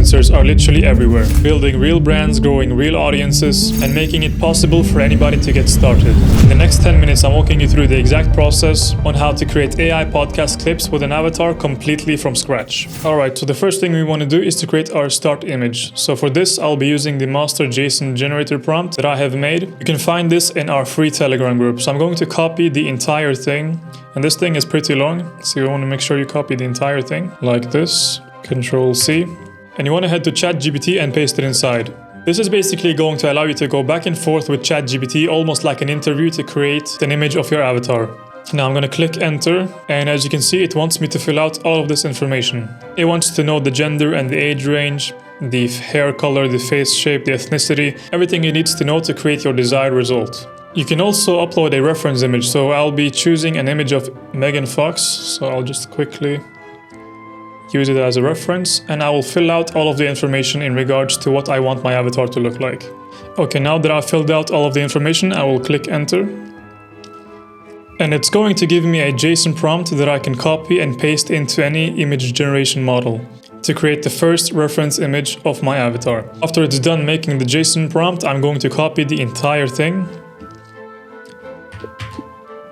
influencers are literally everywhere, building real brands, growing real audiences, and making it possible for anybody to get started. In the next 10 minutes, I'm walking you through the exact process on how to create AI podcast clips with an avatar completely from scratch. Alright, so the first thing we want to do is to create our start image. So for this, I'll be using the master JSON generator prompt that I have made. You can find this in our free Telegram group. So I'm going to copy the entire thing, and this thing is pretty long, so you want to make sure you copy the entire thing like this. Control C, and you want to head to ChatGPT and paste it inside. This is basically going to allow you to go back and forth with ChatGPT, almost like an interview, to create an image of your avatar. Now I'm going to click enter, and as you can see, it wants me to fill out all of this information. It wants to know the gender and the age range, the hair color, the face shape, the ethnicity, everything it needs to know to create your desired result. You can also upload a reference image, so I'll be choosing an image of Megan Fox, so I'll just quickly use it as a reference, and I will fill out all of the information in regards to what I want my avatar to look like. Okay, now that I've filled out all of the information, I will click enter. And it's going to give me a JSON prompt that I can copy and paste into any image generation model to create the first reference image of my avatar. After it's done making the JSON prompt, I'm going to copy the entire thing.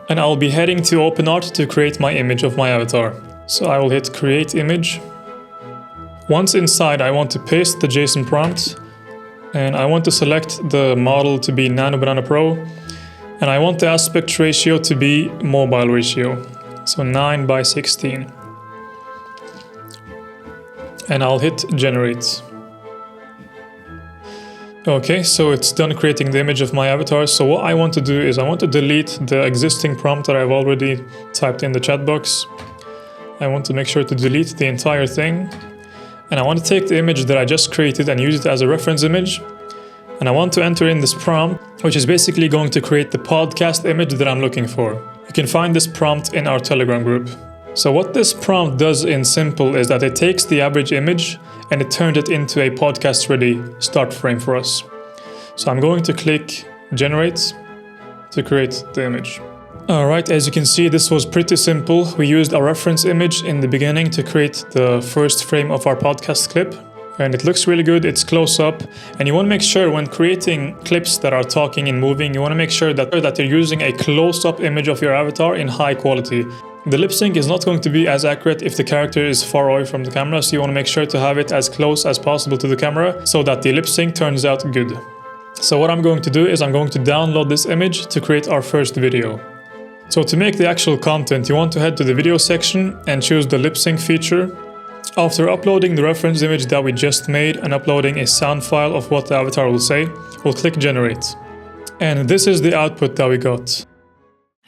And I'll be heading to OpenArt to create my image of my avatar. So I will hit create image. Once inside, I want to paste the JSON prompt, and I want to select the model to be Nano Banana Pro, and I want the aspect ratio to be mobile ratio, so 9:16. And I'll hit generate. Okay, so it's done creating the image of my avatar. So what I want to do is I want to delete the existing prompt that I've already typed in the chat box. I want to make sure to delete the entire thing, and I want to take the image that I just created and use it as a reference image, and I want to enter in this prompt, which is basically going to create the podcast image that I'm looking for. You can find this prompt in our Telegram group. So what this prompt does in simple is that it takes the average image and it turns it into a podcast ready start frame for us. So I'm going to click generate to create the image. Alright, as you can see, this was pretty simple. We used a reference image in the beginning to create the first frame of our podcast clip. And it looks really good, it's close up. And you want to make sure when creating clips that are talking and moving, you want to make sure that you're using a close-up image of your avatar in high quality. The lip sync is not going to be as accurate if the character is far away from the camera, so you want to make sure to have it as close as possible to the camera so that the lip sync turns out good. So what I'm going to do is I'm going to download this image to create our first video. So to make the actual content, you want to head to the video section and choose the lip sync feature. After uploading the reference image that we just made and uploading a sound file of what the avatar will say, we'll click generate. And this is the output that we got.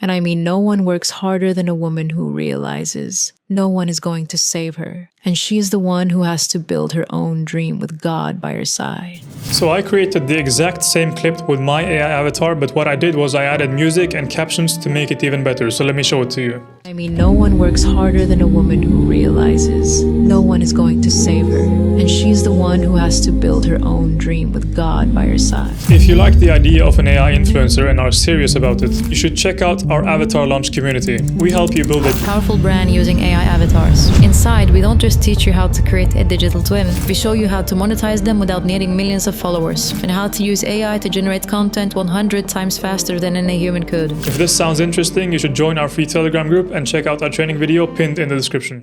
And I mean, no one works harder than a woman who realizes no one is going to save her, and she's the one who has to build her own dream with God by her side. So I created the exact same clip with my AI avatar, but what I did was I added music and captions to make it even better. So let me show it to you. I mean, no one works harder than a woman who realizes no one is going to save her, and she's the one who has to build her own dream with God by her side. If you like the idea of an AI influencer and are serious about it, you should check out our Avatar Launch community. We help you build a powerful brand using AI avatars. Inside, we don't just teach you how to create a digital twin. We show you how to monetize them without needing millions of followers, and how to use AI to generate content 100 times faster than any human could. If this sounds interesting, you should join our free Telegram group and check out our training video pinned in the description.